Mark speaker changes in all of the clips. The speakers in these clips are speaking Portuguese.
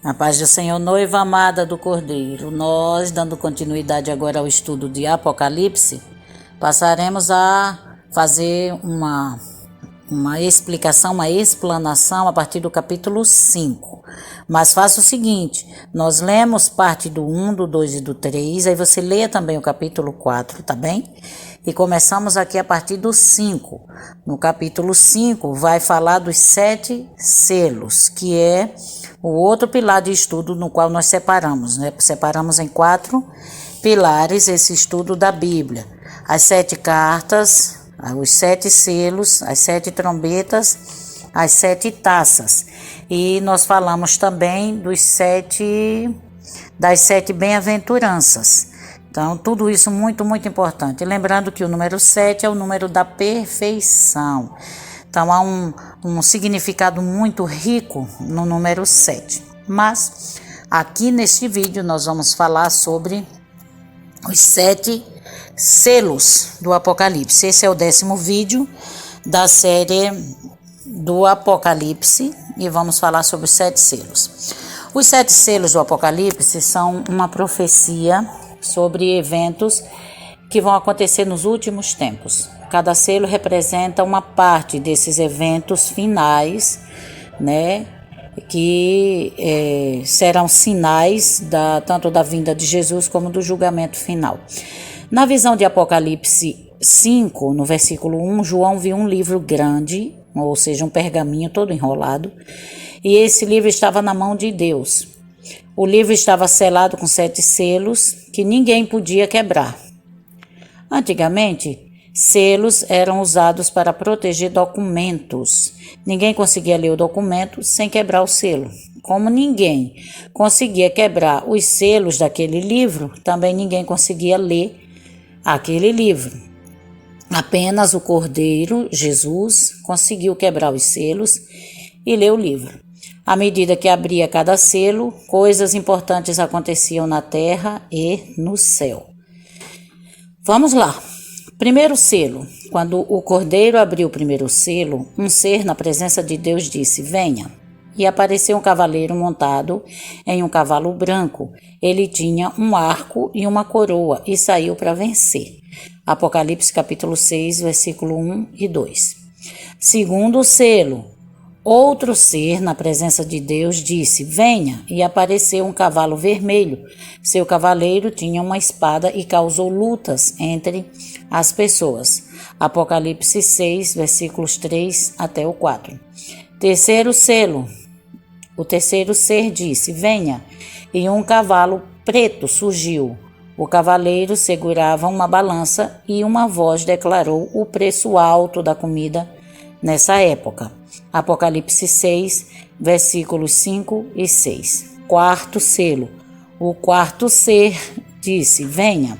Speaker 1: A paz do Senhor, noiva amada do Cordeiro. Nós, dando continuidade agora ao estudo de Apocalipse, passaremos a fazer uma explicação, uma explanação a partir do capítulo 5. Mas faça o seguinte, nós lemos parte do 1, do 2 e do 3, aí você leia também o capítulo 4, tá bem? E começamos aqui a partir do 5. No capítulo 5 vai falar dos 7 selos, que é o outro pilar de estudo no qual nós separamos, né? Separamos em 4 pilares esse estudo da Bíblia. As 7 cartas, os 7 selos, as 7 trombetas, as 7 taças. E nós falamos também das 7 bem-aventuranças. Então, tudo isso muito, muito importante. Lembrando que o número 7 é o número da perfeição. Então, há um significado muito rico no número 7. Mas, aqui neste vídeo, nós vamos falar sobre os 7 selos do Apocalipse. Esse é o 10º vídeo da série do Apocalipse e vamos falar sobre os 7 selos. Os 7 selos do Apocalipse são uma profecia sobre eventos que vão acontecer nos últimos tempos. Cada selo representa uma parte desses eventos finais, né, que serão sinais tanto da vinda de Jesus como do julgamento final. Na visão de Apocalipse 5, no versículo 1, João viu um livro grande, ou seja, um pergaminho todo enrolado, e esse livro estava na mão de Deus. O livro estava selado com 7 selos que ninguém podia quebrar. Antigamente, selos eram usados para proteger documentos. Ninguém conseguia ler o documento sem quebrar o selo. Como ninguém conseguia quebrar os selos daquele livro, também ninguém conseguia ler aquele livro. Apenas o Cordeiro, Jesus, conseguiu quebrar os selos e ler o livro. À medida que abria cada selo, coisas importantes aconteciam na terra e no céu. Vamos lá. Primeiro selo. Quando o Cordeiro abriu o primeiro selo, um ser na presença de Deus disse: "Venha." E apareceu um cavaleiro montado em um cavalo branco. Ele tinha um arco e uma coroa e saiu para vencer. Apocalipse capítulo 6, versículo 1 e 2. Segundo selo. Outro ser, na presença de Deus, disse: "Venha." E apareceu um cavalo vermelho. Seu cavaleiro tinha uma espada e causou lutas entre as pessoas. Apocalipse 6, versículos 3 até o 4. Terceiro selo. O terceiro ser disse: "Venha." E um cavalo preto surgiu. O cavaleiro segurava uma balança e uma voz declarou o preço alto da comida nessa época. Apocalipse 6, versículos 5 e 6. Quarto selo. O quarto ser disse: "Venha."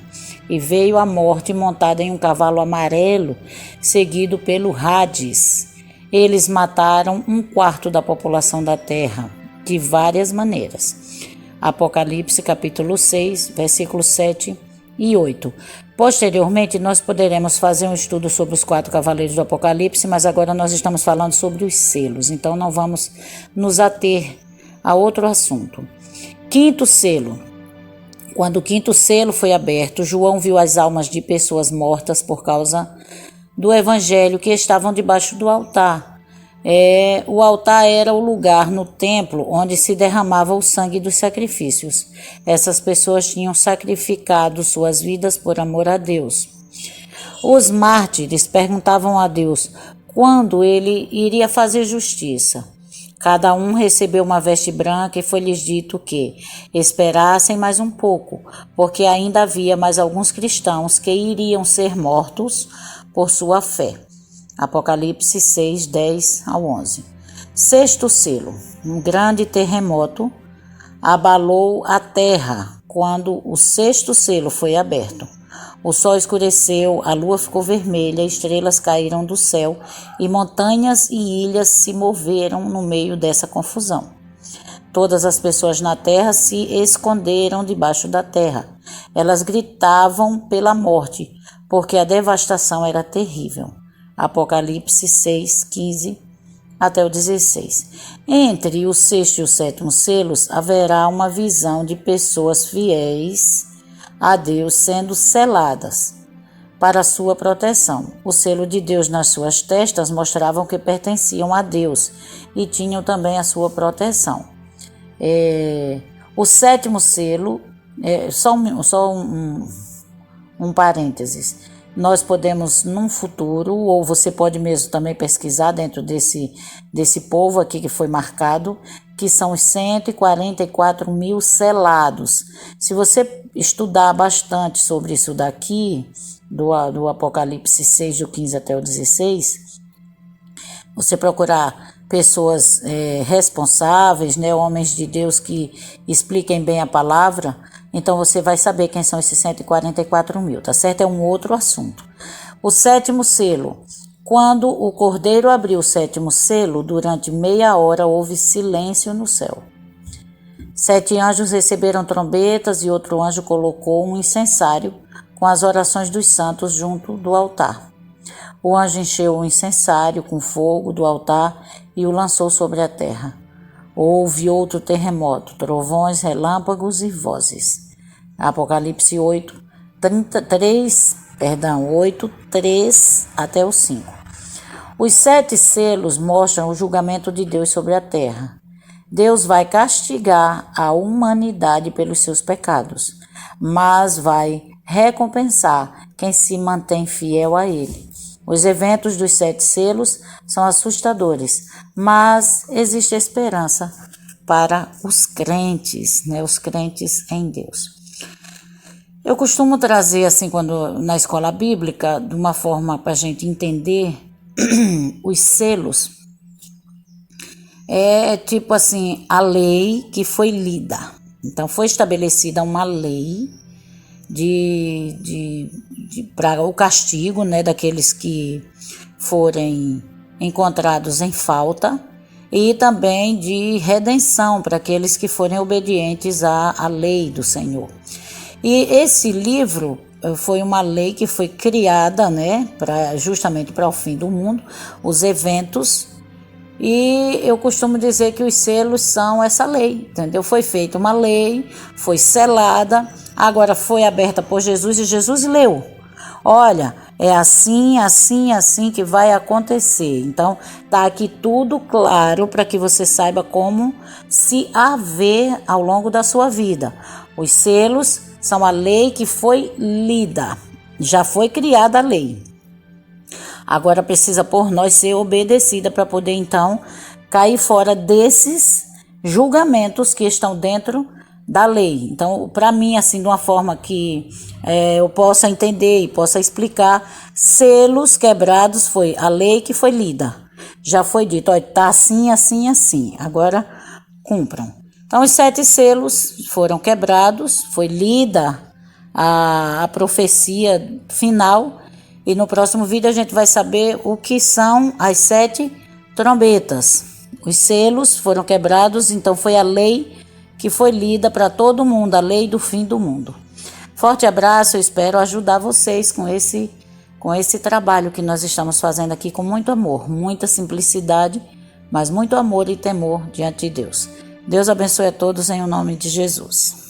Speaker 1: E veio a morte montada em um cavalo amarelo, seguido pelo Hades. Eles mataram 1/4 da população da terra, de várias maneiras. Apocalipse capítulo 6, versículos 7 e 8. Posteriormente, nós poderemos fazer um estudo sobre os 4 cavaleiros do Apocalipse, mas agora nós estamos falando sobre os selos, então não vamos nos ater a outro assunto. Quinto selo. Quando o quinto selo foi aberto, João viu as almas de pessoas mortas por causa do evangelho que estavam debaixo do altar. O altar era o lugar no templo onde se derramava o sangue dos sacrifícios. Essas pessoas tinham sacrificado suas vidas por amor a Deus. Os mártires perguntavam a Deus quando ele iria fazer justiça. Cada um recebeu uma veste branca e foi-lhes dito que esperassem mais um pouco, porque ainda havia mais alguns cristãos que iriam ser mortos por sua fé. Apocalipse 6, 10 ao 11. Sexto selo. Um grande terremoto abalou a terra quando o sexto selo foi aberto. O sol escureceu, a lua ficou vermelha, estrelas caíram do céu e montanhas e ilhas se moveram no meio dessa confusão. Todas as pessoas na terra se esconderam debaixo da terra. Elas gritavam pela morte, porque a devastação era terrível. Apocalipse 6, 15 até o 16. Entre o sexto e o sétimo selos haverá uma visão de pessoas fiéis a Deus sendo seladas para sua proteção. O selo de Deus nas suas testas mostravam que pertenciam a Deus e tinham também a sua proteção. O sétimo selo, um parênteses, nós podemos num futuro, ou você pode mesmo também pesquisar dentro desse povo aqui que foi marcado, que são os 144 mil selados. Se você estudar bastante sobre isso daqui, do Apocalipse 6, do 15 até o 16, você procurar pessoas responsáveis, né, homens de Deus que expliquem bem a palavra, então você vai saber quem são esses 144 mil, tá certo? É um outro assunto. O sétimo selo. Quando o Cordeiro abriu o sétimo selo, durante meia hora houve silêncio no céu. 7 anjos receberam trombetas e outro anjo colocou um incensário com as orações dos santos junto do altar. O anjo encheu o incensário com fogo do altar e o lançou sobre a terra. Houve outro terremoto, trovões, relâmpagos e vozes. Apocalipse 8, 3 até o 5. Os 7 selos mostram o julgamento de Deus sobre a terra. Deus vai castigar a humanidade pelos seus pecados, mas vai recompensar quem se mantém fiel a Ele. Os eventos dos 7 selos são assustadores, mas existe esperança para os crentes, né? Os crentes em Deus. Eu costumo trazer, assim, quando na escola bíblica, de uma forma para a gente entender os selos, é tipo assim, a lei que foi lida. Então, foi estabelecida uma lei para o castigo, né, daqueles que forem encontrados em falta, e também de redenção para aqueles que forem obedientes à lei do Senhor. E esse livro foi uma lei que foi criada, né, justamente para o fim do mundo, os eventos. E eu costumo dizer que os selos são essa lei, entendeu? Foi feita uma lei, foi selada, agora foi aberta por Jesus e Jesus leu. Olha, é assim, assim, assim que vai acontecer. Então, tá aqui tudo claro para que você saiba como se haver ao longo da sua vida. Os selos são a lei que foi lida, já foi criada a lei. Agora precisa por nós ser obedecida para poder então cair fora desses julgamentos que estão dentro da lei. Então, para mim, assim, de uma forma que eu possa entender e possa explicar, selos quebrados foi a lei que foi lida. Já foi dito, olha, tá assim, assim, assim. Agora cumpram. Então, os 7 selos foram quebrados, foi lida a profecia final. E no próximo vídeo a gente vai saber o que são as 7 trombetas. Os selos foram quebrados, então foi a lei que foi lida para todo mundo, a lei do fim do mundo. Forte abraço, eu espero ajudar vocês com esse trabalho que nós estamos fazendo aqui com muito amor, muita simplicidade, mas muito amor e temor diante de Deus. Deus abençoe a todos em nome de Jesus.